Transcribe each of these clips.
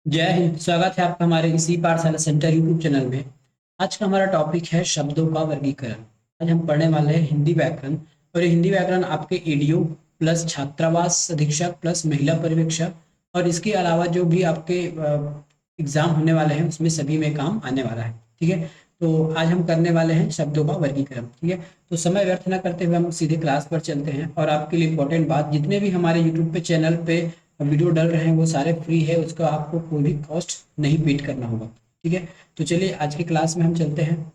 जय हिंद। स्वागत है आपका हमारे इसी पाठशाला सेंटर यूट्यूब चैनल में। आज का हमारा टॉपिक है शब्दों का वर्गीकरण। आज हम पढ़ने वाले हैं हिंदी व्याकरण। और ये हिंदी व्याकरण आपके ईडीओ प्लस छात्रावास अधीक्षक प्लस महिला पर्यवेक्षक और इसके अलावा जो भी आपके एग्जाम होने वाले हैं उसमें सभी में काम आने वाला है। ठीक है, तो आज हम करने वाले हैं शब्दों का वर्गीकरण। ठीक है, तो समय व्यर्थ न करते हुए हम सीधे क्लास पर चलते हैं। और आपके लिए इंपॉर्टेंट बात, जितने भी हमारे यूट्यूब पे चैनल पे वीडियो डल रहे हैं वो सारे फ्री है, उसका आपको कोई भी कॉस्ट नहीं पेड करना होगा। ठीक है, तो चलिए आज की क्लास में हम चलते हैं।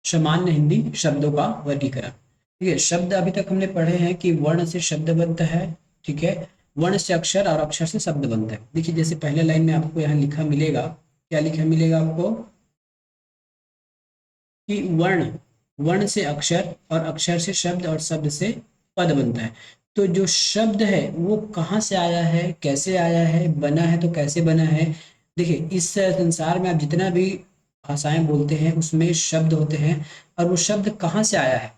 सामान्य हिंदी शब्दों का वर्गीकरण। ठीक है, शब्द अभी तक हमने पढ़े हैं कि वर्ण से शब्द बनता है। ठीक है, वर्ण से अक्षर और अक्षर से शब्द बनता है। देखिए जैसे पहले लाइन में आपको यहाँ लिखा मिलेगा, क्या लिखा मिलेगा आपको कि वर्ण, वर्ण से अक्षर और अक्षर से शब्द और शब्द से पद बनता है। तो जो शब्द है वो कहाँ से आया है, कैसे आया है, बना है तो कैसे बना है। देखिए इस संसार में आप जितना भी भाषाएं बोलते हैं उसमें शब्द होते हैं, और वो शब्द कहाँ से आया है।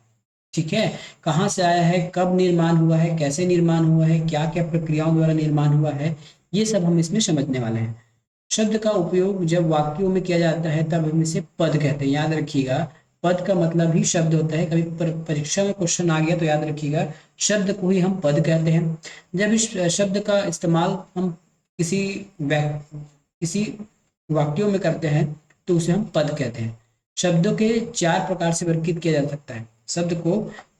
ठीक है, कहाँ से आया है, कब निर्माण हुआ है, कैसे निर्माण हुआ है, क्या क्या प्रक्रियाओं द्वारा निर्माण हुआ है, ये सब हम इसमें समझने वाले हैं। शब्द का उपयोग जब वाक्यों में किया जाता है तब हम इसे पद कहते हैं। याद रखिएगा, पद का मतलब ही शब्द होता है। कभी परीक्षा में क्वेश्चन आ गया तो याद रखिएगा, शब्द को ही हम पद कहते हैं। जब इस शब्द का इस्तेमाल हम किसी किसी वाक्यों में करते हैं तो उसे हम पद कहते हैं। शब्दों के चार प्रकार से वर्गीकृत किया जा सकता है। शब्द को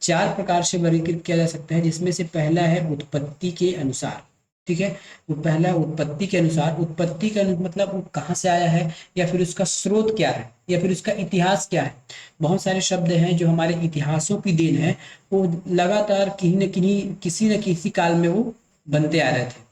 चार प्रकार से वर्गीकृत किया जा सकता है, जिसमें से पहला है उत्पत्ति के अनुसार। ठीक है, वो पहला उत्पत्ति के अनुसार। उत्पत्ति का मतलब वो कहाँ से आया है, या फिर उसका स्रोत क्या है, या फिर उसका इतिहास क्या है। बहुत सारे शब्द हैं जो हमारे इतिहासों की देन है, वो लगातार कहीं न कहीं किसी न किसी काल में वो बनते आ रहे थे।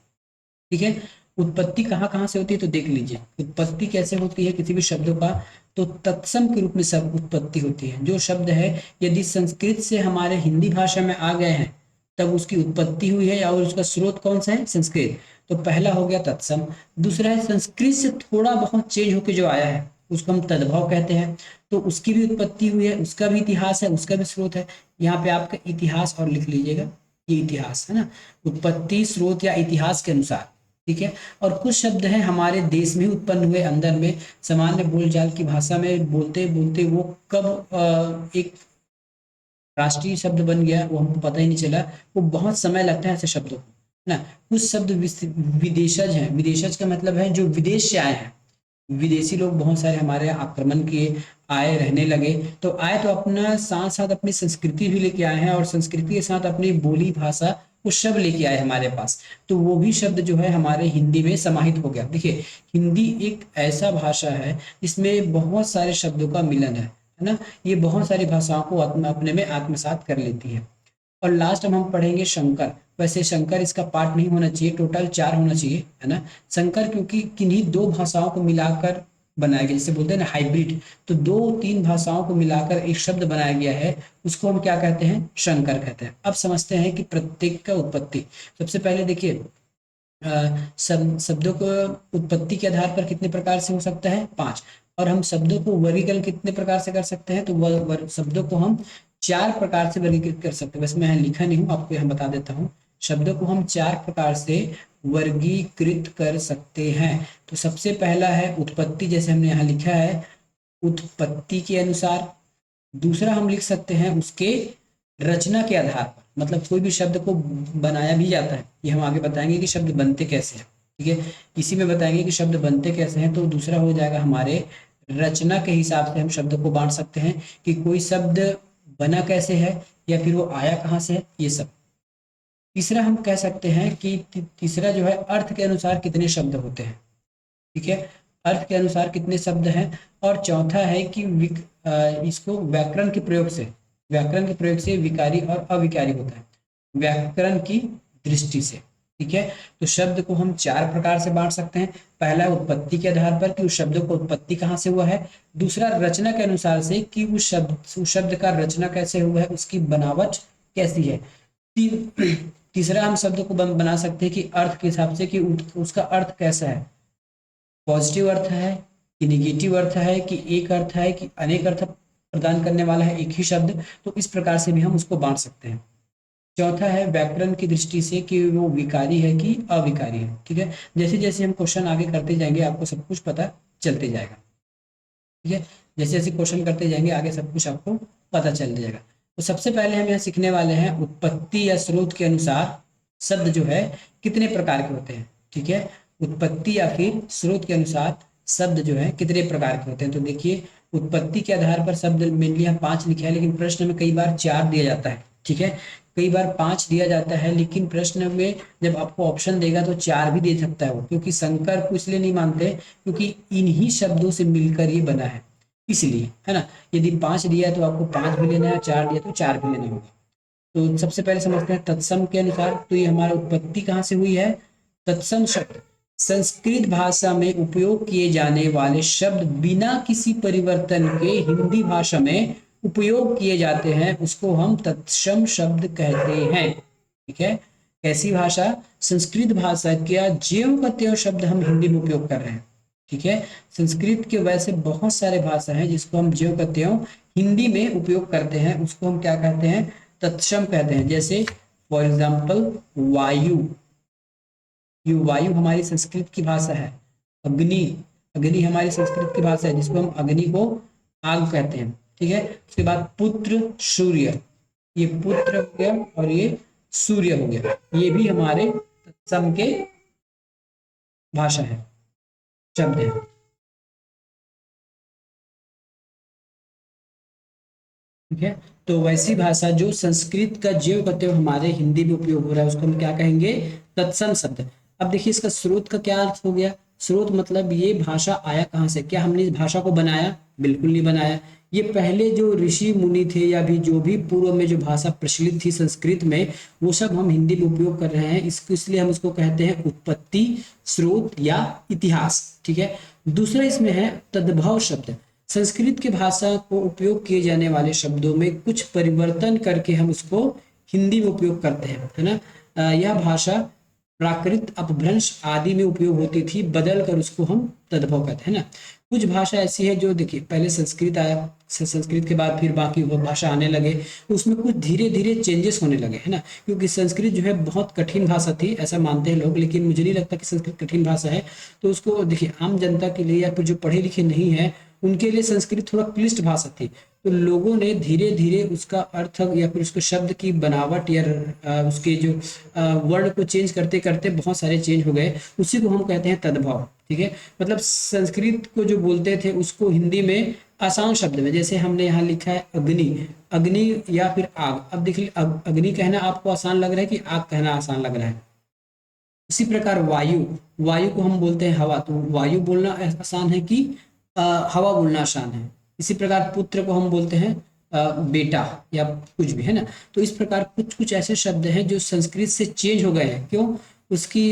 ठीक है, उत्पत्ति कहाँ कहाँ से होती है तो देख लीजिए। उत्पत्ति कैसे होती है किसी भी शब्दों का, तो तत्सम के रूप में सब उत्पत्ति होती है। जो शब्द है यदि संस्कृत से हमारे हिंदी भाषा में आ गए हैं तब उसकी उत्पत्ति हुई है, और उसका स्रोत कौन सा है, संस्कृत। तो पहला हो गया तत्सम। दूसरा है संस्कृत से थोड़ा बहुत चेंज होकर जो आया है उसको हम तद्भव कहते हैं। तो उसकी भी उत्पत्ति हुई है, उसका भी इतिहास है, उसका भी स्रोत है। यहाँ पे आपका इतिहास और लिख लीजिएगा, ये इतिहास है ना, उत्पत्ति स्रोत या इतिहास के अनुसार। ठीक है, और कुछ शब्द हैं हमारे देश में ही उत्पन्न हुए, अंदर में सामान्य बोलचाल की भाषा में बोलते बोलते वो कब एक राष्ट्रीय शब्द बन गया वो हमको पता ही नहीं चला। वो बहुत समय लगता है ऐसे शब्दों को, है ना। कुछ शब्द विदेशज हैं। विदेशज का मतलब है जो विदेश से आए हैं। विदेशी लोग बहुत सारे हमारे यहाँ आक्रमण किए, आए, रहने लगे। तो आए तो अपना साथ साथ अपनी संस्कृति भी लेके आए हैं, और संस्कृति के साथ अपनी बोली भाषा वो शब्द लेके आए हमारे पास। तो वो भी शब्द जो है हमारे हिंदी में समाहित हो गया। देखिए हिंदी एक ऐसा भाषा है जिसमें बहुत सारे शब्दों का मिलन है ना। ये बहुत सारी भाषाओं को अपने में आत्मसात कर लेती है। और लास्ट में हम पढ़ेंगे शंकर। वैसे शंकर इसका पार्ट नहीं होना चाहिए, टोटल चार होना चाहिए, है ना। शंकर क्योंकि किन्हीं दो भाषाओं को मिलाकर बनाया गया, जैसे बोलते हैं ना हाइब्रिड। तो दो तीन भाषाओं को मिलाकर एक शब्द बनाया गया है, उसको हम क्या कहते हैं, शंकर कहते हैं। अब समझते हैं कि प्रत्येक का उत्पत्ति। सबसे पहले देखिए, शब्दों को उत्पत्ति के आधार पर कितने प्रकार से हो सकता है, पांच। और हम शब्दों को वर्गीकरण कितने प्रकार से कर सकते हैं, तो शब्दों को हम चार प्रकार से वर्गीकृत कर सकते हैं। वैसे मैं यहाँ लिखा नहीं हूँ, आपको यहाँ बता देता हूँ। शब्दों को हम चार प्रकार से वर्गीकृत कर सकते हैं। तो सबसे पहला है उत्पत्ति, जैसे हमने यहाँ लिखा है उत्पत्ति के अनुसार। दूसरा हम लिख सकते हैं उसके रचना के आधार पर, मतलब कोई भी शब्द को बनाया भी जाता है, ये हम आगे बताएंगे कि शब्द बनते कैसे हैं। ठीक है, इसी में बताएंगे कि शब्द बनते कैसे हैं। तो दूसरा हो जाएगा हमारे रचना के हिसाब से हम शब्द को बांट सकते हैं कि कोई शब्द बना कैसे है, या फिर वो आया कहाँ से है, ये सब। तीसरा हम कह सकते हैं कि तीसरा जो है अर्थ के अनुसार कितने शब्द होते हैं। ठीक है, अर्थ के अनुसार कितने शब्द हैं। और चौथा है कि इसको व्याकरण के प्रयोग से, व्याकरण के प्रयोग से विकारी और अविकारी होता है, व्याकरण की दृष्टि से। ठीक है, तो शब्द को हम चार प्रकार से बांट सकते हैं। पहला उत्पत्ति के आधार पर कि उस शब्द को उत्पत्ति कहाँ से हुआ है। दूसरा रचना के अनुसार से कि उस शब्द का रचना कैसे हुआ है, उसकी बनावट कैसी है। तीसरा हम शब्द को बना सकते हैं कि अर्थ के हिसाब से कि उसका अर्थ कैसा है, पॉजिटिव अर्थ है, कि निगेटिव अर्थ है, कि एक अर्थ है, कि अनेक अर्थ प्रदान करने वाला है एक ही शब्द, तो इस प्रकार से भी हम उसको बांट सकते हैं। चौथा है व्याकरण की दृष्टि से कि वो विकारी है कि अविकारी है। ठीक है, जैसे जैसे हम क्वेश्चन आगे करते जाएंगे आपको सब कुछ पता चलते जाएगा। ठीक है, जैसे जैसे क्वेश्चन करते जाएंगे आगे सब कुछ आपको पता चल जाएगा। तो सबसे पहले हम यहाँ सीखने वाले हैं उत्पत्ति या स्रोत के अनुसार शब्द जो है कितने प्रकार के होते हैं। ठीक है, उत्पत्ति या फिर स्रोत के अनुसार शब्द जो है कितने प्रकार के होते हैं। तो देखिए, उत्पत्ति के आधार पर शब्द मेनली यहाँ 5 लिखे हैं, लेकिन प्रश्न में कई बार 4 दिया जाता है। ठीक है, कई बार 5 दिया जाता है, लेकिन प्रश्न में जब आपको ऑप्शन देगा तो 4 भी दे सकता है वो, क्योंकि शंकर को इसलिए नहीं मानते क्योंकि इन्हीं शब्दों से मिलकर ये बना है, इसलिए, है ना। यदि 5 दिया तो आपको 5 भी लेना है, 4 दिया तो 4 भी लेना होगा। तो सबसे पहले समझते हैं तत्सम के अनुसार, तो ये हमारा उत्पत्ति कहाँ से हुई है। तत्सम शब्द संस्कृत भाषा में उपयोग किए जाने वाले शब्द बिना किसी परिवर्तन के हिंदी भाषा में उपयोग किए जाते हैं, उसको हम तत्सम शब्द कहते हैं। ठीक है, कैसी भाषा, संस्कृत भाषा का ज्यों का त्यों शब्द हम हिंदी में उपयोग कर रहे हैं। ठीक है, संस्कृत के वैसे बहुत सारे भाषा हैं जिसको हम ज्यों का त्यों हिंदी में उपयोग करते हैं, उसको हम क्या कहते हैं, तत्सम कहते हैं। जैसे फॉर एग्जाम्पल वायु, ये वायु हमारी संस्कृत की भाषा है। अग्नि, अग्नि हमारी संस्कृत की भाषा है जिसको हम अग्नि को आग कहते हैं। ठीक है, उसके बाद पुत्र, सूर्य, ये पुत्र हो गया और ये सूर्य हो गया, ये भी हमारे तत्सम के भाषा है, शब्द है। ठीक है, तो वैसी भाषा जो संस्कृत का ज्यों का त्यों हमारे हिंदी में उपयोग हो रहा है उसको हम क्या कहेंगे, तत्सम शब्द। अब देखिए इसका स्रोत का क्या अर्थ हो गया। स्रोत मतलब ये भाषा आया कहाँ से, क्या हमने इस भाषा को बनाया, बिल्कुल नहीं बनाया। ये पहले जो ऋषि मुनि थे या भी जो भी पूर्व में जो भाषा प्रचलित थी संस्कृत में, वो सब हम हिंदी में उपयोग कर रहे हैं, इसको इसलिए हम उसको कहते हैं उत्पत्ति, स्रोत या इतिहास। ठीक है, दूसरा इसमें है तद्भव शब्द। संस्कृत की भाषा को उपयोग किए जाने वाले शब्दों में कुछ परिवर्तन करके हम उसको हिंदी में उपयोग करते हैं, है ना। यह भाषा प्राकृत, अपभ्रंश आदि में उपयोग होती थी, बदल कर उसको हम तद्भव कहते हैं ना। कुछ भाषा ऐसी है जो देखिए पहले संस्कृत आया, संस्कृत के बाद फिर बाकी भाषा आने लगे, तो उसमें कुछ धीरे धीरे चेंजेस होने लगे, है ना। क्योंकि संस्कृत जो है बहुत कठिन भाषा थी ऐसा मानते हैं लोग, लेकिन मुझे नहीं लगता कि संस्कृत कठिन भाषा है। तो उसको देखिए आम जनता के लिए या फिर जो पढ़े लिखे नहीं है उनके लिए संस्कृत थोड़ा क्लिष्ट भाषा थी, तो लोगों ने धीरे धीरे उसका अर्थ या फिर उसके शब्द की बनावट या उसके जो वर्ड को चेंज करते करते बहुत सारे चेंज हो गए, उसी को हम कहते हैं तद्भव। ठीक है, मतलब संस्कृत को जो बोलते थे उसको हिंदी में आसान शब्द में, जैसे हमने यहाँ लिखा है अग्नि, अग्नि या फिर आग। अब देखिए अग्नि कहना आपको आसान लग रहा है कि आग कहना आसान लग रहा है। उसी प्रकार वायु, वायु को हम बोलते हैं हवा, तो वायु बोलना आसान है कि हवा बोलना आसान है। इसी प्रकार पुत्र को हम बोलते हैं बेटा या कुछ भी, है ना। तो इस प्रकार कुछ कुछ ऐसे शब्द हैं जो संस्कृत से चेंज हो गए हैं, क्यों, उसकी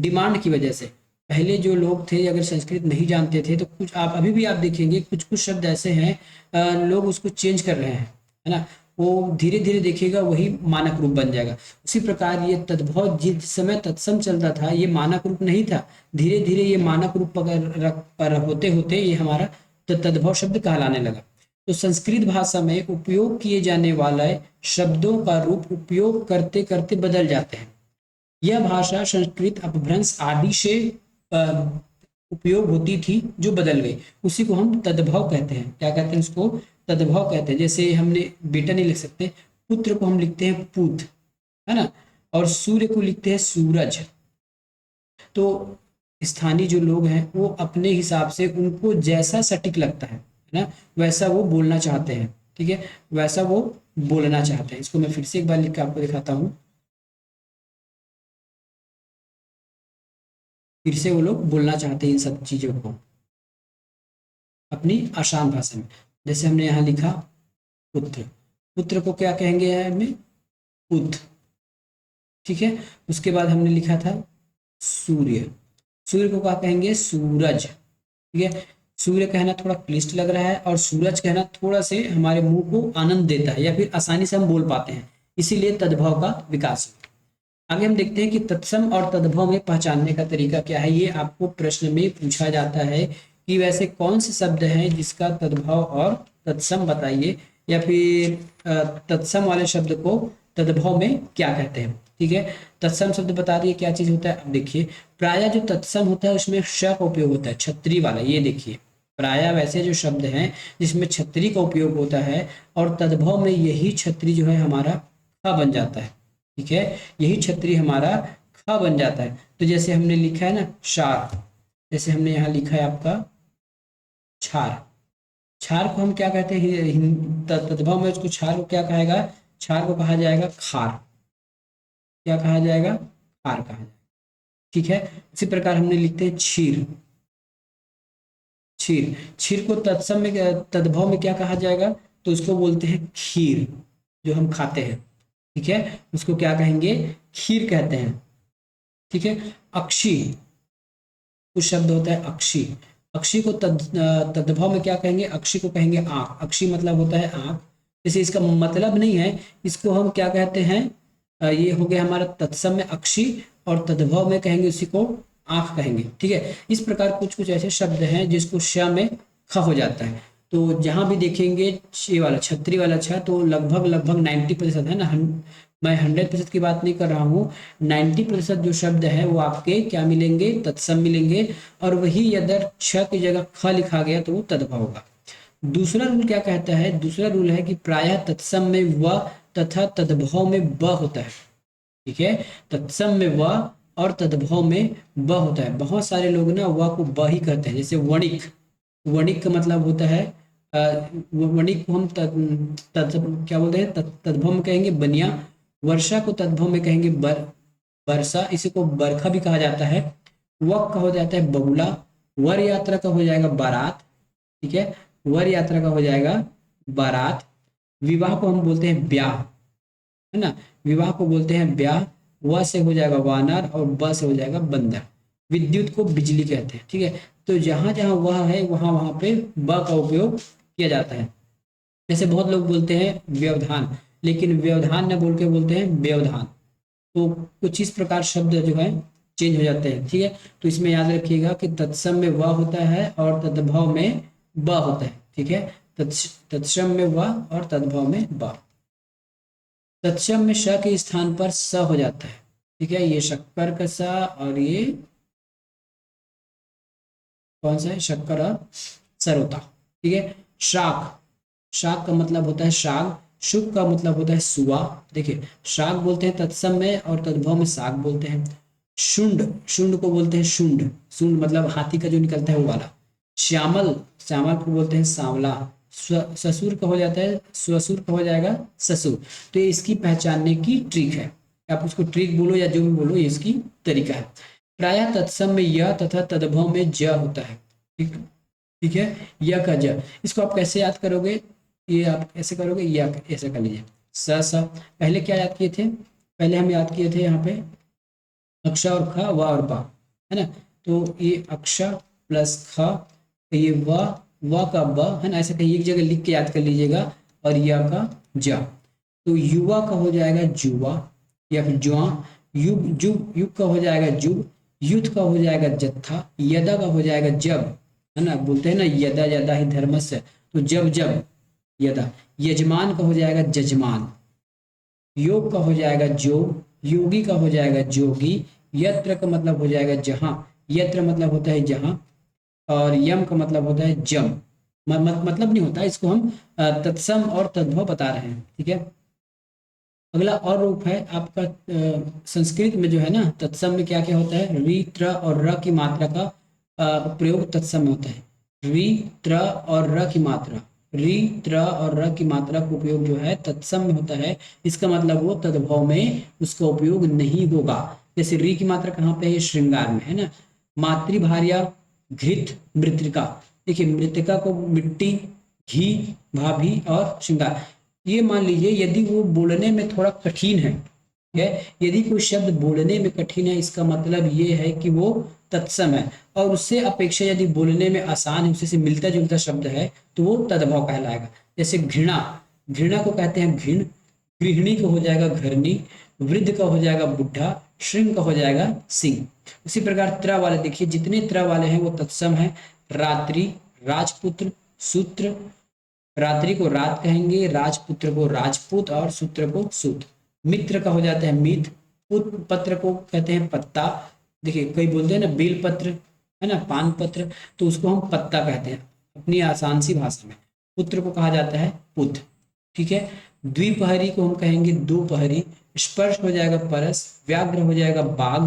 डिमांड की वजह से। पहले जो लोग थे अगर संस्कृत नहीं जानते थे तो कुछ आप अभी भी आप देखेंगे कुछ कुछ शब्द ऐसे हैं लोग उसको चेंज कर रहे हैं, है ना। वो धीरे धीरे देखिएगा वही मानक रूप बन जाएगा। उसी प्रकार ये तद्भव जिस समय तत्सम चलता था ये मानक रूप नहीं था, धीरे धीरे ये मानक रूप पर होते होते ये हमारा तद्भव शब्द कहलाने लगा। तो संस्कृत भाषा में उपयोग किए जाने वाले शब्दों का रूप उपयोग करते करते बदल जाते हैं। यह भाषा संस्कृत, अपभ्रंश आदि से उपयोग होती थी जो बदल गई, उसी को हम तद्भव कहते हैं। क्या कहते हैं उसको, तद्भव कहते हैं। जैसे हमने बेटा नहीं लिख सकते, पुत्र को हम लिखते हैं पुत, है ना, और सूर्य को लिखते हैं सूरज। तो स्थानीय जो लोग हैं वो अपने हिसाब से उनको जैसा सटीक लगता है ना, वैसा वो बोलना चाहते हैं। ठीक है, वैसा वो बोलना चाहते हैं। इसको मैं फिर से एक बार लिख के आपको दिखाता हूँ, फिर से वो लोग बोलना चाहते हैं इन सब चीजों को अपनी आसान भाषा में। जैसे हमने यहाँ लिखा पुत्र, पुत्र को क्या कहेंगे हमें, पुत। ठीक है, उसके बाद हमने लिखा था सूर्य, सूर्य को क्या कहेंगे, सूरज। ठीक है, सूर्य कहना थोड़ा क्लिष्ट लग रहा है और सूरज कहना थोड़ा से हमारे मुंह को आनंद देता है या फिर आसानी से हम बोल पाते हैं, इसीलिए तद्भव का विकास हुआ। आगे हम देखते हैं कि तत्सम और तद्भव में पहचानने का तरीका क्या है। ये आपको प्रश्न में पूछा जाता है कि वैसे कौन से शब्द हैं जिसका तद्भव और तत्सम बताइए, या फिर तत्सम वाले शब्द को तद्भव में क्या कहते हैं। ठीक है, तत्सम शब्द बता दिए क्या चीज होता है। अब देखिए, प्रायः जो तत्सम होता है उसमें श का उपयोग होता है, छत्री वाला। ये देखिए, प्रायः वैसे जो शब्द हैं जिसमें छत्री का उपयोग होता है, और तद्भव में यही छत्री जो है हमारा ख बन जाता है। ठीक है, यही छत्री हमारा ख बन जाता है। तो जैसे हमने लिखा है ना शार, जैसे हमने यहाँ लिखा है आपका छार। छार को हम क्या कहते हैं, तद्भव में उसको छार को क्या कहेगा, छार को कहा जाएगा खार। क्या कहा जाएगा, खार कहा जाएगा। ठीक है, इसी प्रकार हमने लिखते हैं क्षीर। क्षीर, क्षीर को तत्सम में तद्भव में क्या कहा जाएगा, तो उसको बोलते हैं खीर, जो हम खाते हैं। ठीक है, उसको क्या कहेंगे, खीर कहते हैं। ठीक है, अक्षी, कुछ शब्द होता है अक्षी। अक्षी को तद्भव में क्या कहेंगे, अक्षी को कहेंगे आंख। अक्षी मतलब होता है आंख। जैसे इसका मतलब नहीं है, इसको हम क्या कहते हैं, ये हो गया हमारा तत्सम में अक्षी, और तद्भव में कहेंगे उसी को आंख कहेंगे। ठीक है, इस प्रकार कुछ कुछ ऐसे शब्द हैं जिसको श में ख हो जाता है। तो जहां भी देखेंगे ये वाला छतरी वाला छ, तो लगभग लगभग 90% है ना, मैं 100% की बात नहीं कर रहा हूँ, 90% जो शब्द है वो आपके क्या मिलेंगे, तत्सम मिलेंगे। और वही अगर छ की जगह ख लिखा गया तो वो तद्भव होगा। दूसरा रूल क्या कहता है, दूसरा रूल है कि प्रायः तत्सम में व तथा तद्भव में ब होता है। ठीक है, तत्सम में व और तद्भव में ब होता है। बहुत सारे लोग ना व को ब ही कहते हैं। जैसे वणिक, वणिक का मतलब होता है वणिक को हम क्या बोलते हैं, तद्भव में कहेंगे बनिया। वर्षा को तद्भव में कहेंगे वर्षा, इसी को बरखा भी कहा जाता है। वक का हो जाता है बगुला। वर यात्रा का हो जाएगा बारात। ठीक है, वर यात्रा का हो जाएगा बारात। विवाह को हम बोलते हैं ब्याह, है ना, विवाह को बोलते हैं ब्याह। व से हो जाएगा वानर, और ब से हो जाएगा बंदर। विद्युत को बिजली कहते हैं। ठीक है, तो जहां जहां वह है वहां वहां पे ब का उपयोग किया जाता है। जैसे बहुत लोग बोलते हैं व्यवधान, लेकिन व्यवधान न बोल के बोलते हैं व्यवधान। तो कुछ इस प्रकार शब्द जो है चेंज हो जाते हैं। ठीक है, तो इसमें याद रखिएगा कि तत्सम में व होता है और तद्भव में ब होता है। ठीक है, तत्सम में व और तद्भव में ब। तत्सम में श के स्थान पर स हो जाता है। ठीक है, ये शक्कर का स, और ये कौन सा है, शक्कर और सरोता। ठीक है, शाक, शाक का मतलब होता है शाक। शुक का मतलब होता है सुआ। देखिए, शाक बोलते हैं तत्सम में, और तद्भव में साग बोलते हैं। शुंड, शुंड को बोलते हैं शुंड। शुंड मतलब हाथी का जो निकलता है वो वाला। श्यामल, श्यामल को बोलते हैं सांवला। ससुर का हो जाता है, ससुर का हो जाएगा ससुर। तो ये इसकी पहचानने की ट्रिक है। आप उसको ट्रिक बोलो या जो भी बोलो, ये इसकी तरीका है। प्रायः तत्सम में य तथा तद्भव में ज होता है। ठीक, ठीक है, य का ज। इसको आप कैसे याद करोगे, ये आप ऐसे करोगे, या ऐसे कर लीजिए स स। पहले क्या याद किए थे, पहले हम याद किए थे यहाँ पे अक्ष और ख, व और ब, है ना। तो ये अक्ष प्लस ख, ये व का ब, है ना। ऐसे कहीं एक जगह लिख के याद कर लीजिएगा। और य का ज। तो युवा का हो जाएगा जुवा या फिर जुआ। युग, जुग, युग का हो जाएगा जुग। युद्ध का हो जाएगा जत्था। यदा का हो जाएगा जब, है ना, बोलते हैं ना यदा यदा ही धर्मस्य, तो जब जब यदा। यजमान का हो जाएगा जजमान। योग का हो जाएगा योग। योगी का हो जाएगा जोगी। यत्र का मतलब हो जाएगा जहां। यत्र मतलब होता है जहां। और यम का मतलब होता है जम। मतलब नहीं होता, इसको हम तत्सम और तद्भव बता रहे हैं। ठीक है, अगला और रूप है आपका संस्कृत में जो है ना, तत्सम में क्या क्या होता है, री त्र और र की मात्रा का प्रयोग तत्सम में होता है। री त्र और र की मात्रा, री त्र और र की मात्रा का उपयोग जो है तत्सम में होता है। इसका मतलब वो तद्भव में उसका उपयोग नहीं होगा। जैसे री की मात्रा कहाँ पे है, श्रृंगार में, है ना। मातृभार्या घृत मृतिका। देखिए, मृतिका को मिट्टी, घी, भाभी और श्रृंगार। ये मान लीजिए यदि वो बोलने में थोड़ा कठिन है, यदि कोई शब्द बोलने में कठिन है, इसका मतलब ये है कि वो तत्सम है। और उससे अपेक्षा यदि बोलने में आसान है, उससे से मिलता जुलता शब्द है, तो वो तद्भव कहलाएगा। जैसे घृणा, घृणा को कहते हैं घृण। गृहिणी को हो जाएगा घरनी। वृद्ध का हो जाएगा बुढ़ा। श्रृंग का हो जाएगा सिंह। उसी प्रकार त्र वाले देखिए, जितने त्र वाले हैं वो तत्सम है। रात्रि, राजपुत्र, सूत्र। रात्रि को रात कहेंगे, राजपुत्र को राजपूत और सूत्र को सूत। मित्र का हो जाता है मित्र, पत्र को कहते हैं पत्ता। देखिए कई बोलते हैं ना बेल पत्र, है ना, पान पत्र, तो उसको हम पत्ता कहते हैं अपनी आसान सी भाषा में। पुत्र को कहा जाता है पुत्र, ठीक है। द्विपहरी को हम कहेंगे दोपहरी। स्पर्श हो जाएगा परस, व्याघ्र हो जाएगा बाघ,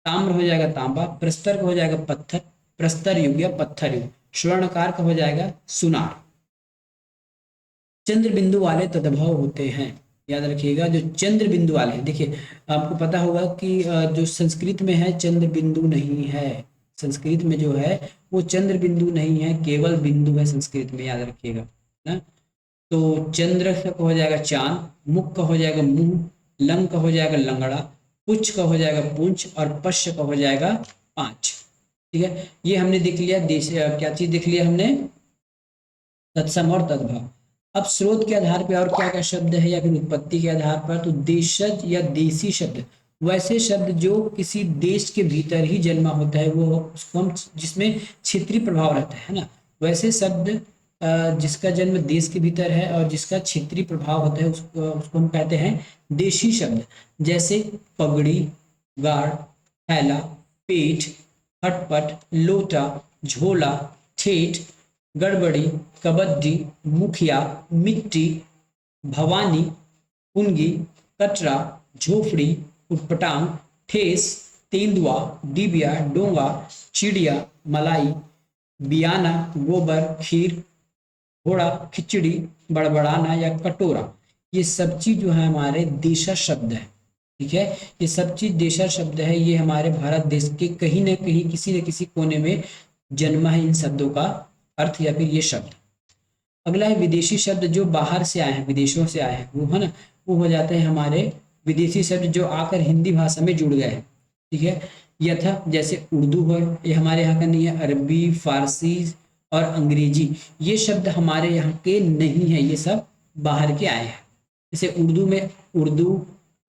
ताम्र हो जाएगा तांबा, प्रस्तर का हो जाएगा पत्थर, प्रस्तर युग या पत्थर युग। स्वर्णकार का हो जाएगा सुनार। चंद्र बिंदु वाले तद्भव होते हैं, याद रखिएगा जो चंद्र बिंदु वाले हैं। देखिए आपको पता होगा कि जो संस्कृत में है चंद्र बिंदु नहीं है, संस्कृत में जो है वो चंद्र बिंदु नहीं है, केवल बिंदु है संस्कृत में, याद रखिएगा ना। तो चंद्र का हो जाएगा चांद, मुख का हो जाएगा मुंह, लंग का हो जाएगा लंगड़ा, पुच्छ का हो जाएगा पूंछ और पश्च का हो जाएगा पांच। ठीक है, ये हमने देख लिया देश, क्या चीज देख लिया हमने, तत्सम और तद्भव। अब स्रोत के आधार पर और क्या क्या शब्द है या फिर उत्पत्ति के आधार पर, तो देशज या देसी शब्द वैसे शब्द जो किसी देश के भीतर ही जन्मा होता है, वो उसको हम जिसमें क्षेत्रीय प्रभाव रहता है ना, वैसे शब्द जिसका जन्म देश के भीतर है और जिसका क्षेत्रीय प्रभाव होता है उसको हम कहते हैं देशी शब्द। जैसे पगड़ी, गाढ़, थैला, पेट, हटपट, लोटा, झोला, ठेठ, गड़बड़ी, कबड्डी, मुखिया, मिट्टी, भवानी, पुंगी, कटरा, झोपड़ी, उटपटांग, ठेस, तेंदुआ, डिबिया, डोंगा, चिड़िया, मलाई, बियाना, गोबर, खीर, घोड़ा, खिचड़ी, बड़बड़ाना या कटोरा, ये सब चीज जो है हमारे देशज शब्द है। ठीक है, ये सब चीज देशज शब्द है, ये हमारे भारत देश के कहीं ना कहीं किसी न किसी कोने में जन्मा है इन शब्दों का अर्थ या फिर ये शब्द। अगला है विदेशी शब्द जो बाहर से आए हैं, विदेशों से आए हैं, वो है ना, वो हो जाते हैं हमारे विदेशी शब्द जो आकर हिंदी भाषा में जुड़ गए हैं। ठीक है, यथा जैसे उर्दू है, ये हमारे यहाँ का नहीं है, अरबी, फारसी और अंग्रेजी, ये शब्द हमारे यहाँ के नहीं है, ये सब बाहर के आए हैं। जैसे उर्दू में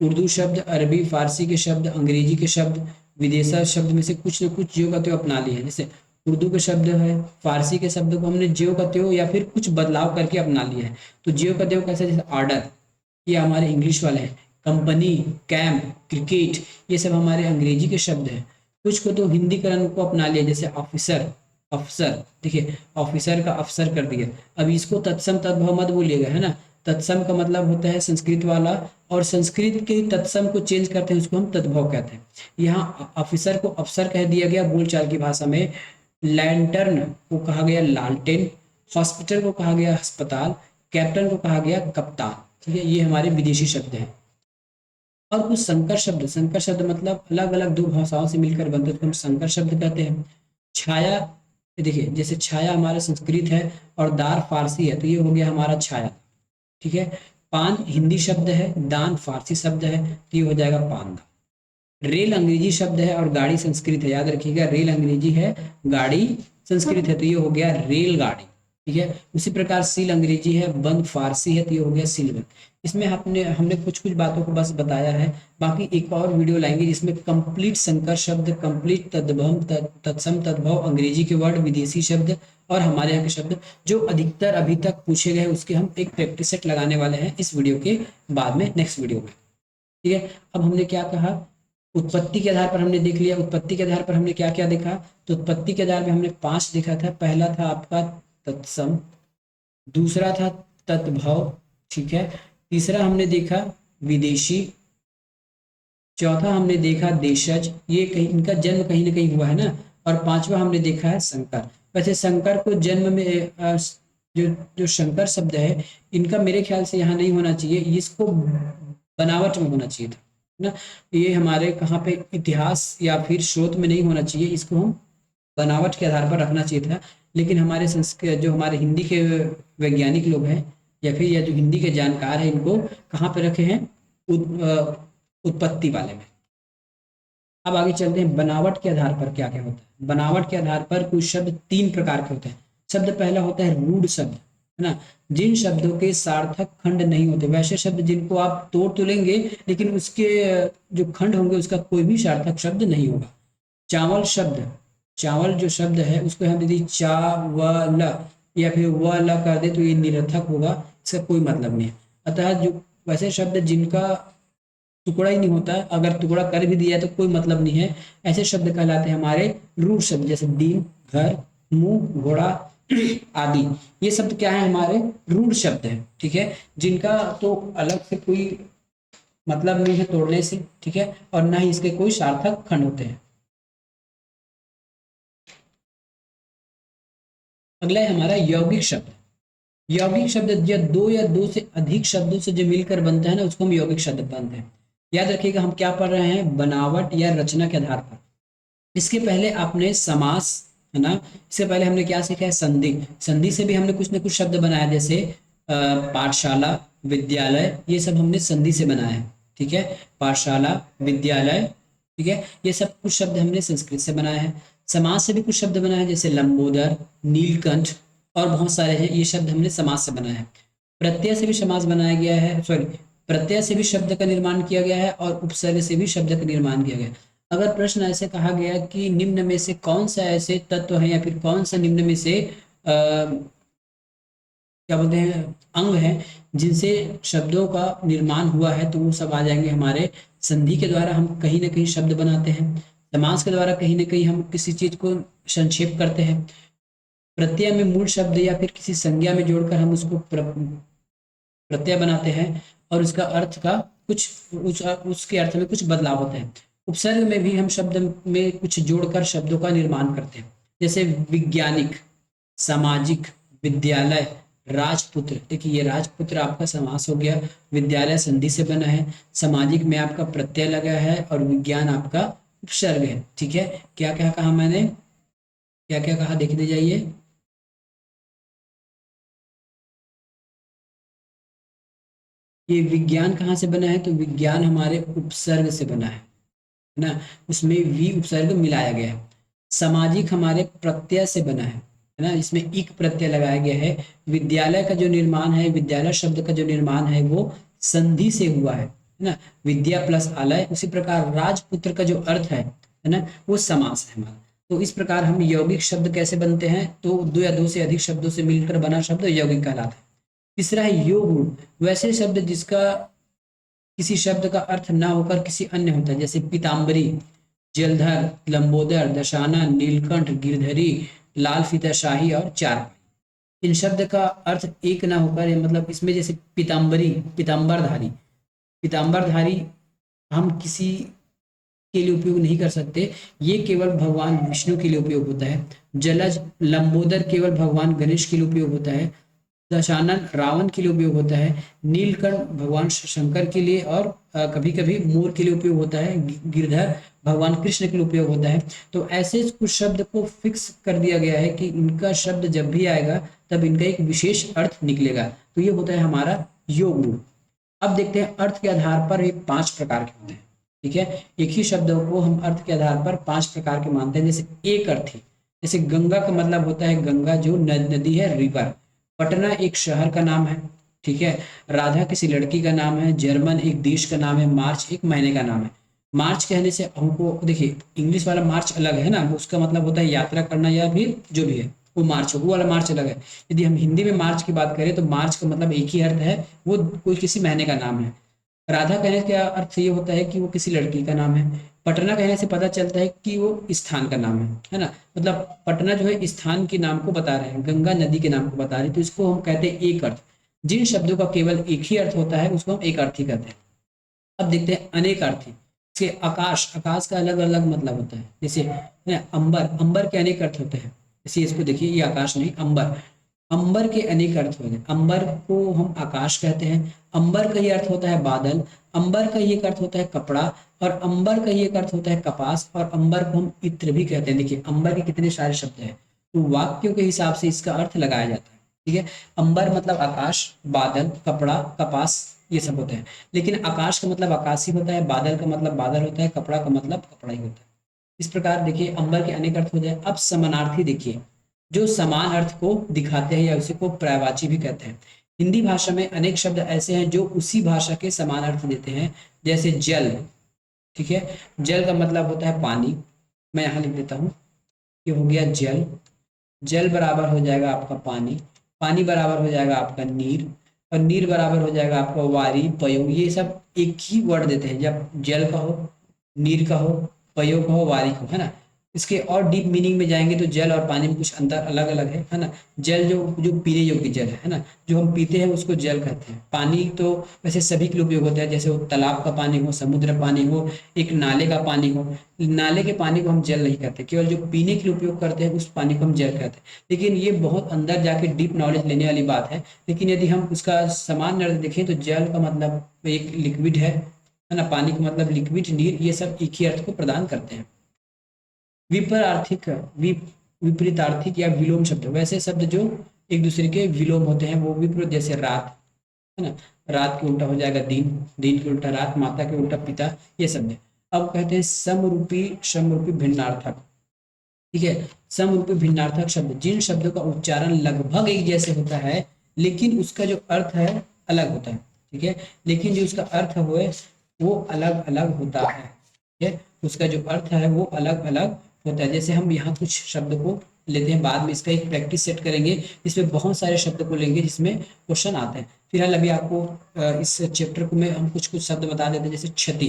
उर्दू शब्द, अरबी फारसी के शब्द, अंग्रेजी के शब्द, विदेशा शब्द में से कुछ न कुछ ज्यों का त्यों अपना लिए हैं। जैसे उर्दू के शब्द है, फारसी के शब्द को हमने ज्यों का त्यों या फिर कुछ बदलाव करके अपना लिया है। तो ज्यों का त्यों कैसे, जैसे ऑर्डर, ये हमारे इंग्लिश वाले हैं, कंपनी, कैंप, क्रिकेट, ये सब हमारे अंग्रेजी के शब्द हैं। कुछ को तो हिंदीकरण को अपना लिया, जैसे ऑफिसर, अफसर, देखिए ऑफिसर का अफसर कर दिया। अब इसको तत्सम तद्भव मत बोलिएगा, है ना, तत्सम का मतलब होता है संस्कृत वाला, और संस्कृत के तत्सम को चेंज करते हैं, उसको हम तद्भव कहते हैं। यहाँ ऑफिसर को अफसर कह दिया गया बोलचाल की भाषा में, लैंटर्न को कहा गया लालटेन, हॉस्पिटल को कहा गया अस्पताल, कैप्टन को कहा गया कप्तान। ठीक है, ये हमारे विदेशी शब्द हैं। और कुछ संकर शब्द मतलब अलग अलग दो भाषाओं से मिलकर बनते हैं, तो हम संकर शब्द कहते हैं। छाया, देखिए जैसे छाया हमारा संस्कृत है और दार फारसी है, तो ये हो गया हमारा छाया। ठीक है, पान हिंदी शब्द है, दान फारसी शब्द है, तो ये हो जाएगा पानदान। रेल अंग्रेजी शब्द है और गाड़ी संस्कृत है, याद रखिएगा, रेल अंग्रेजी है, गाड़ी संस्कृत है, तो ये हो गया रेलगाड़ी। ठीक है, उसी प्रकार सील अंग्रेजी है, बंद फारसी है, तो ये हो गया सीलबंद। इसमें हमने कुछ कुछ बातों को बस बताया है, बाकी एक और वीडियो लाएंगे जिसमें कंप्लीट संकर शब्द, कंप्लीट तद्भव, तत्सम तद्भव, अंग्रेजी के वर्ड, विदेशी शब्द और हमारे यहाँ के शब्द जो अधिकतर अभी तक पूछे गए, उसके हम एक प्रैक्टिस सेट लगाने वाले हैं इस वीडियो के बाद में, नेक्स्ट वीडियो में। ठीक है, अब हमने क्या कहा, उत्पत्ति के आधार पर हमने देख लिया। उत्पत्ति के आधार पर हमने क्या क्या देखा, तो उत्पत्ति के आधार पर हमने 5 देखा था। पहला था आपका तत्सम, दूसरा था तद्भव, ठीक है, तीसरा हमने देखा विदेशी, चौथा हमने देखा देशज, ये कहीं इनका जन्म कहीं ना कहीं हुआ है ना, और पांचवा हमने देखा है संकर। वैसे संकर को जन्म में जो शंकर शब्द है, इनका मेरे ख्याल से यहाँ नहीं होना चाहिए, इसको बनावट में होना चाहिए था ना, ये हमारे कहाँ पे इतिहास या फिर स्रोत में नहीं होना चाहिए, इसको हम बनावट के आधार पर रखना चाहिए था। लेकिन हमारे संस्कृत जो हमारे हिंदी के वैज्ञानिक लोग हैं या फिर या जो हिंदी के जानकार हैं, इनको कहाँ पे रखे हैं, उत्पत्ति वाले में। अब आगे चलते हैं, बनावट के आधार पर क्या क्या होता है। बनावट के आधार पर कुछ शब्द 3 प्रकार के होते हैं। शब्द पहला होता है रूढ़ शब्द, है ना, जिन शब्दों के सार्थक खंड नहीं होते, वैसे शब्द जिनको आप तोड़ तो लेंगे लेकिन उसके जो खंड होंगे उसका कोई भी सार्थक शब्द नहीं होगा। चावल शब्द चावल जो शब्द है उसको हम यदि चावल या फिर व ल कर दे तो ये निरर्थक होगा, इसका कोई मतलब नहीं है। अतः जो वैसे शब्द जिनका टुकड़ा ही नहीं होता, अगर टुकड़ा कर भी दिया तो कोई मतलब नहीं है, ऐसे शब्द कहलाते हैं हमारे रूढ़ शब्द, जैसे दिन, घर, मुंह, घोड़ा आदि। ये शब्द क्या है, हमारे रूढ़ शब्द है, ठीक है, जिनका तो अलग से कोई मतलब नहीं है तोड़ने से, ठीक है, और ना ही इसके कोई सार्थक खंड होते हैं। अगला है हमारा यौगिक शब्द। यौगिक शब्द या दो से अधिक शब्दों से जो मिलकर बनता है ना, उसको हम यौगिक शब्द बनते हैं। याद रखिएगा हम क्या पढ़ रहे हैं, बनावट या रचना के आधार पर। इसके पहले आपने समास, है ना, इससे पहले हमने क्या सीखा है, संधि। संधि से भी हमने कुछ न कुछ शब्द बनाया, जैसे पाठशाला, विद्यालय, ये सब हमने संधि से बनाया है, ठीक है, पाठशाला, विद्यालय, ठीक है, ये सब कुछ शब्द हमने संस्कृत से बनाया है। समास से भी कुछ शब्द बनाए हैं, जैसे लंबोदर, नीलकंठ और बहुत सारे हैं, ये शब्द हमने समास से बनाया है। प्रत्यय से भी समास बनाया गया है, सॉरी, प्रत्यय से भी शब्द का निर्माण किया गया है और उपसर्ग से भी शब्द का निर्माण किया गया है। अगर प्रश्न ऐसे कहा गया कि निम्न में से कौन सा ऐसे तत्व है या फिर कौन सा निम्न में से क्या बोलते हैं अंग है जिनसे शब्दों का निर्माण हुआ है, तो वो सब आ जाएंगे हमारे संधि के द्वारा। हम कहीं ना कहीं शब्द बनाते हैं, समास के द्वारा कहीं ना कहीं हम किसी चीज को संक्षेप करते हैं, प्रत्यय में मूल शब्द या फिर किसी संज्ञा में जोड़कर हम उसको प्रत्यय बनाते हैं और उसका अर्थ का उसके अर्थ में कुछ बदलाव होते हैं। उपसर्ग में भी हम शब्द में कुछ जोड़कर शब्दों का निर्माण करते हैं, जैसे विज्ञानिक, सामाजिक, विद्यालय, राजपुत्र। देखिए ये राजपुत्र आपका समास हो गया, विद्यालय संधि से बना है, सामाजिक में आपका प्रत्यय लगा है और विज्ञान आपका उपसर्ग है, ठीक है। क्या क्या कहा मैंने, क्या क्या कहा देखने जाइए। ये विज्ञान कहाँ से बना है, तो विज्ञान हमारे उपसर्ग से बना है ना, उसमें वी उपसर्ग मिलाया गया है। सामाजिक हमारे प्रत्यय से बना है ना, इसमें इक प्रत्यय लगाया गया है। विद्यालय का जो निर्माण है, विद्यालय शब्द का जो निर्माण है वो संधि से हुआ है ना, विद्या प्लस आलय। उसी प्रकार राजपुत्र का जो अर्थ है ना, वो समास है हमारा। तो इस प्रकार हम यौगिक शब्द कैसे बनते हैं, तो दो या दो से अधिक शब्दों से मिलकर बना शब्द यौगिक कहलाता है। तीसरा है योग गुण, वैसे शब्द जिसका किसी शब्द का अर्थ ना होकर किसी अन्य होता है, जैसे पीताम्बरी, जलधर, लंबोदर, दशानन, नीलकंठ, गिरधरी, लाल फीताशाही और चारपाई। इन शब्द का अर्थ एक ना होकर, मतलब इसमें जैसे पीताम्बरी, पीताम्बरधारी, पीताम्बरधारी हम किसी के लिए उपयोग नहीं कर सकते, ये केवल भगवान विष्णु के लिए उपयोग होता है। जलज, लंबोदर केवल भगवान गणेश के लिए उपयोग होता है। दशानन रावण के लिए उपयोग होता है। नीलकंठ भगवान शंकर के लिए और कभी कभी मोर के लिए उपयोग होता है। गिरधर भगवान कृष्ण के लिए उपयोग होता है। तो ऐसे कुछ शब्द को फिक्स कर दिया गया है कि इनका शब्द जब भी आएगा तब इनका एक विशेष अर्थ निकलेगा, तो ये होता है हमारा योग गुण। अब देखते हैं अर्थ के आधार पर ये 5 प्रकार के होते हैं, ठीक है। एक ही शब्द को हम अर्थ के आधार पर 5 प्रकार के मानते हैं। जैसे एक अर्थी, जैसे गंगा का मतलब होता है गंगा जो नदी है, रिवर। पटना एक शहर का नाम है, ठीक है। राधा किसी लड़की का नाम है। जर्मन एक देश का नाम है। मार्च एक महीने का नाम है। मार्च कहने से हमको देखिए इंग्लिश वाला मार्च अलग है ना, उसका मतलब होता है यात्रा करना या फिर जो भी है वो मार्च, वो वाला मार्च अलग है। यदि हम हिंदी में मार्च की बात करें तो मार्च का मतलब एक ही अर्थ है, वो कोई किसी महीने का नाम है। राधा कहने का अर्थ ये होता है कि वो किसी लड़की का नाम है। पटना कहने से पता चलता है कि वो स्थान का नाम है ना, मतलब पटना जो है स्थान के नाम को बता रहे हैं, गंगा नदी के नाम को बता रहे हैं, तो इसको हम कहते हैं एक अर्थ। जिन शब्दों का केवल एक ही अर्थ होता है उसको हम एक अर्थी कहते हैं। अब देखते हैं अनेक अर्थी। जैसे आकाश, आकाश का अलग अलग मतलब होता है। जैसे अंबर, अंबर के अनेक अर्थ होते हैं। जैसे इसको देखिए, ये आकाश नहीं अंबर, अंबर के अनेक अर्थ होते हैं। अंबर को हम आकाश कहते हैं। अंबर का ये अर्थ होता है बादल, अंबर का ये अर्थ होता है कपड़ा, और अंबर का ये अर्थ होता है कपास, और अंबर को हम इत्र भी कहते हैं। देखिए अंबर के कितने सारे शब्द हैं, तो वाक्यों के हिसाब से इसका अर्थ लगाया जाता है, ठीक है। अंबर मतलब आकाश, बादल, कपड़ा, कपास, ये सब होते हैं। लेकिन आकाश का मतलब आकाश ही होता है, बादल का मतलब बादल होता है, कपड़ा का मतलब कपड़ा ही होता है। इस प्रकार देखिए अंबर के अनेक अर्थ हो जाए। अब समानार्थी देखिए, जो समान अर्थ को दिखाते हैं या उसी को पर्यायवाची भी कहते हैं। हिंदी भाषा में अनेक शब्द ऐसे हैं जो उसी भाषा के समान अर्थ देते हैं, जैसे जल, ठीक है, जल का मतलब होता है पानी। मैं यहाँ लिख देता हूँ, ये हो गया जल, जल बराबर हो जाएगा आपका पानी, पानी बराबर हो जाएगा आपका नीर, और नीर बराबर हो जाएगा आपका वारी पयोग। ये सब एक ही वर्ड देते हैं, जब जल का हो, नीर का हो, पयोग का हो, वारी का हो, है ना। इसके और डीप मीनिंग में जाएंगे तो जल और पानी में कुछ अंतर अलग अलग है ना। जल जो जो पीने योग्य जल है ना, जो हम पीते हैं उसको जल कहते हैं। पानी तो वैसे सभी के लिए उपयोग होता है, जैसे वो तालाब का पानी हो, समुद्र पानी हो, एक नाले का पानी हो। नाले के पानी को हम जल नहीं कहते, केवल जो पीने के लिए उपयोग करते हैं उस पानी को हम जल कहते हैं। लेकिन ये बहुत अंदर जाके डीप नॉलेज लेने वाली बात है। लेकिन यदि हम उसका सामान्य अर्थ देखें तो जल का मतलब एक लिक्विड है ना, पानी का मतलब लिक्विड, नीर, ये सब एक ही अर्थ को प्रदान करते हैं। विपरार्थिक विपरीतार्थिक या विलोम शब्द, वैसे शब्द जो एक दूसरे के विलोम होते हैं वो विपरीत, जैसे रात, है ना, रात के उल्टा हो जाएगा दिन, दिन के उल्टा रात, माता के उल्टा पिता, ये शब्द है। अब कहते हैं समरूपी, समरूपी भिन्नार्थक। ठीक है, समरूपी भिन्नार्थक शब्द, जिन शब्दों का उच्चारण लगभग एक जैसे होता है लेकिन उसका जो अर्थ है अलग होता है। ठीक है, लेकिन जो उसका अर्थ है वो अलग अलग होता है। ठीक है, उसका जो अर्थ है वो अलग अलग होता है। जैसे हम यहाँ कुछ शब्द को लेते हैं, बाद में इसका एक प्रैक्टिस सेट करेंगे, इसमें बहुत सारे शब्द को लेंगे जिसमें क्वेश्चन आते हैं। फिलहाल अभी आपको इस चैप्टर को में हम कुछ कुछ शब्द बता देते हैं, जैसे क्षति,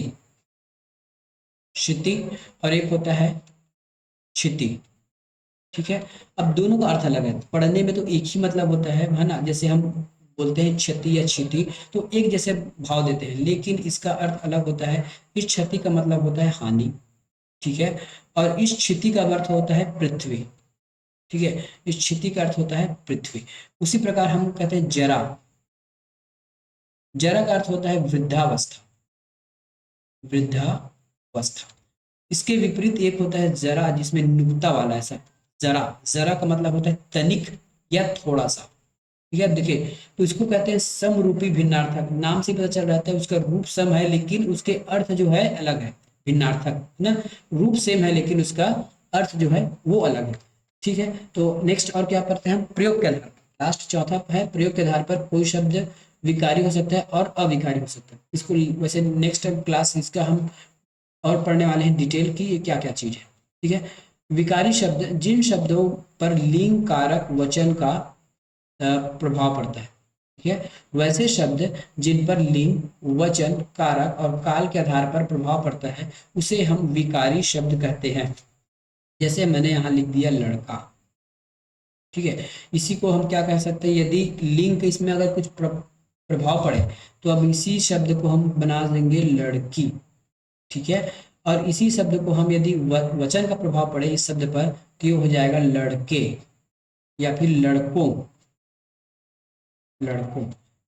क्षति, और एक होता है क्षिति। ठीक है, अब दोनों का अर्थ अलग है, पढ़ने में तो एक ही मतलब होता है ना। जैसे हम बोलते हैं क्षति या क्षिति तो एक जैसे भाव देते हैं, लेकिन इसका अर्थ अलग होता है। इस क्षति का मतलब होता है हानि, ठीक है, और इस क्षिति का अर्थ होता है पृथ्वी। ठीक है, इस क्षिति का अर्थ होता है पृथ्वी। उसी प्रकार हम कहते हैं जरा, जरा का अर्थ होता है वृद्धावस्था, वृद्धावस्था। इसके विपरीत एक होता है जरा, जिसमें नुकता वाला ऐसा, जरा, जरा का मतलब होता है तनिक या थोड़ा सा। ठीक है, देखिए, तो इसको कहते हैं समरूपी भिन्नार्थक। नाम से पता चल रहा है उसका रूप सम है लेकिन उसके अर्थ जो है अलग है। भिन्नार्थक ना, रूप सेम है लेकिन उसका अर्थ जो है वो अलग है। ठीक है, तो नेक्स्ट और क्या करते हैं हम, प्रयोग के आधार पर, लास्ट चौथा है, प्रयोग के आधार पर कोई शब्द विकारी हो सकता है और अविकारी हो सकता है। इसको वैसे नेक्स्ट क्लास इसका हम और पढ़ने वाले हैं डिटेल की ये क्या क्या चीज है। ठीक है, विकारी शब्द, जिन शब्दों पर लिंग कारक वचन का प्रभाव पड़ता है। ठीक है, वैसे शब्द जिन पर लिंग, वचन, कारक और काल के आधार पर प्रभाव पड़ता है उसे हम विकारी शब्द कहते हैं। जैसे मैंने यहाँ लिख दिया लड़का। ठीक है, इसी को हम क्या कह सकते हैं, यदि लिंग के इसमें अगर कुछ प्रभाव पड़े तो अब इसी शब्द को हम बना देंगे लड़की। ठीक है, और इसी शब्द को हम यदि वचन का प्रभाव पड़े इस शब्द पर तो ये हो जाएगा लड़के या फिर लड़कों, लड़कों।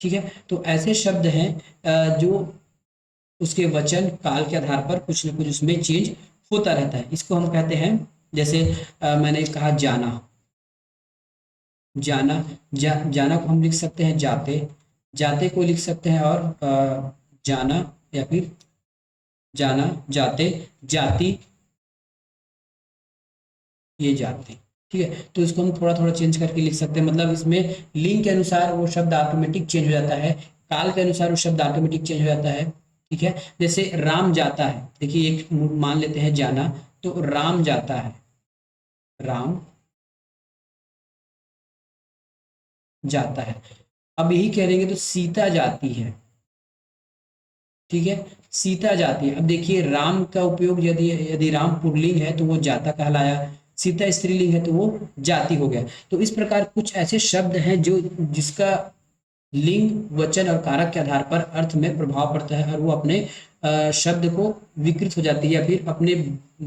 ठीक है, तो ऐसे शब्द हैं जो उसके वचन काल के आधार पर कुछ न कुछ उसमें चेंज होता रहता है। इसको हम कहते हैं, जैसे मैंने कहा जाना, जाना, जाना को हम लिख सकते हैं जाते, जाते को लिख सकते हैं और जाना, या फिर जाना, जाते, जाति, ये जाते। ठीक है, तो इसको हम थोड़ा थोड़ा चेंज करके लिख सकते हैं, मतलब इसमें लिंग के अनुसार वो शब्द ऑटोमेटिक चेंज हो जाता है, काल के अनुसार वो शब्द ऑटोमेटिक चेंज हो जाता है। ठीक है, जैसे राम जाता है, देखिए एक मान लेते हैं जाना, तो राम जाता है, राम जाता है। अब यही कह देंगे तो सीता जाती है। ठीक है, सीता जाती है। अब देखिए राम का उपयोग यदि यदि राम पुल्लिंग है तो वो जाता कहलाया, सीता स्त्रीलिंग है तो वो जाति हो गया। तो इस प्रकार कुछ ऐसे शब्द हैं जो जिसका लिंग, वचन और कारक के आधार पर अर्थ में प्रभाव पड़ता है और वो अपने शब्द को विकृत हो जाती है या फिर अपने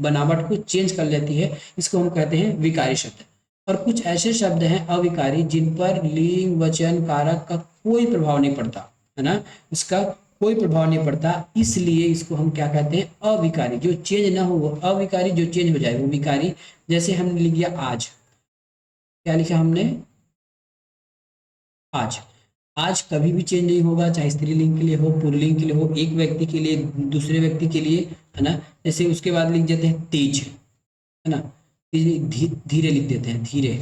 बनावट को चेंज कर लेती है। इसको हम कहते हैं विकारी शब्द। और कुछ ऐसे शब्द हैं अविकारी जिन पर लिंग, वचन, कारक का कोई प्रभाव नहीं पड़ता, है ना, इसका कोई प्रभाव नहीं पड़ता, इसलिए इसको हम क्या कहते हैं, अविकारी। जो चेंज ना हो वो अविकारी, जो चेंज हो जाए वो विकारी। जैसे हमने लिख दिया आज, क्या लिखा हमने, आज, आज कभी भी चेंज नहीं होगा, चाहे स्त्रीलिंग के लिए हो, पुल्लिंग के लिए हो, एक व्यक्ति के लिए, दूसरे व्यक्ति के लिए, है ना। जैसे उसके बाद लिख देते हैं तेज, है ना, धीरे लिख देते हैं, धीरे,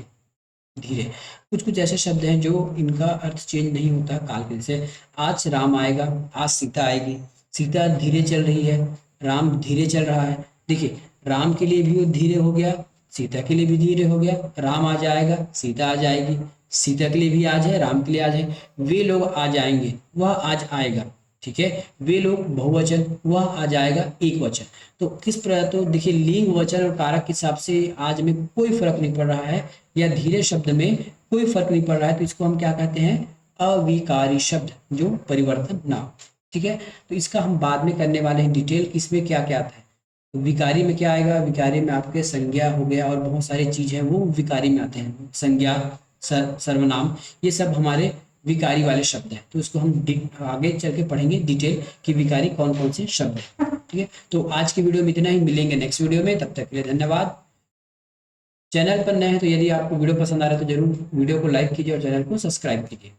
धीरे। कुछ कुछ ऐसे शब्द हैं जो इनका अर्थ चेंज नहीं होता काल के, जैसे आज राम आएगा, आज सीता आएगी, सीता धीरे चल रही है, राम धीरे चल रहा है। देखिए राम के लिए भी वो धीरे हो गया, सीता के लिए भी धीरे हो गया, राम आ जाएगा, सीता आ जाएगी, सीता के लिए भी आज है, राम के लिए आज है, वे लोग आ जाएंगे, वह आज आएगा, ठीक है। वे लोग बहुवचन, वह आ जाएगा एक वचन। तो किस प्रकार, तो देखिए लिंग, वचन और कारक के हिसाब से आज में कोई फर्क नहीं पड़ रहा है, या धीरे शब्द में कोई फर्क नहीं पड़ रहा है, तो इसको हम क्या कहते हैं, अविकारी शब्द, जो परिवर्तन ना हो, ठीक है। तो इसका हम बाद में करने वाले हैं डिटेल, इसमें क्या क्या आता है। तो विकारी में क्या आएगा, विकारी में आपके संज्ञा हो गया और बहुत सारी चीज है वो विकारी में आते हैं, संज्ञा, सर्वनाम, ये सब हमारे विकारी वाले शब्द हैं। तो इसको हम आगे चल के पढ़ेंगे डिटेल कि विकारी कौन कौन से शब्द हैं, ठीक है। तो आज की वीडियो में इतना ही, मिलेंगे नेक्स्ट वीडियो में, तब तक के लिए धन्यवाद। चैनल पर नए हैं तो यदि आपको वीडियो पसंद आ रहा है तो जरूर वीडियो को लाइक कीजिए और चैनल को सब्सक्राइब कीजिए।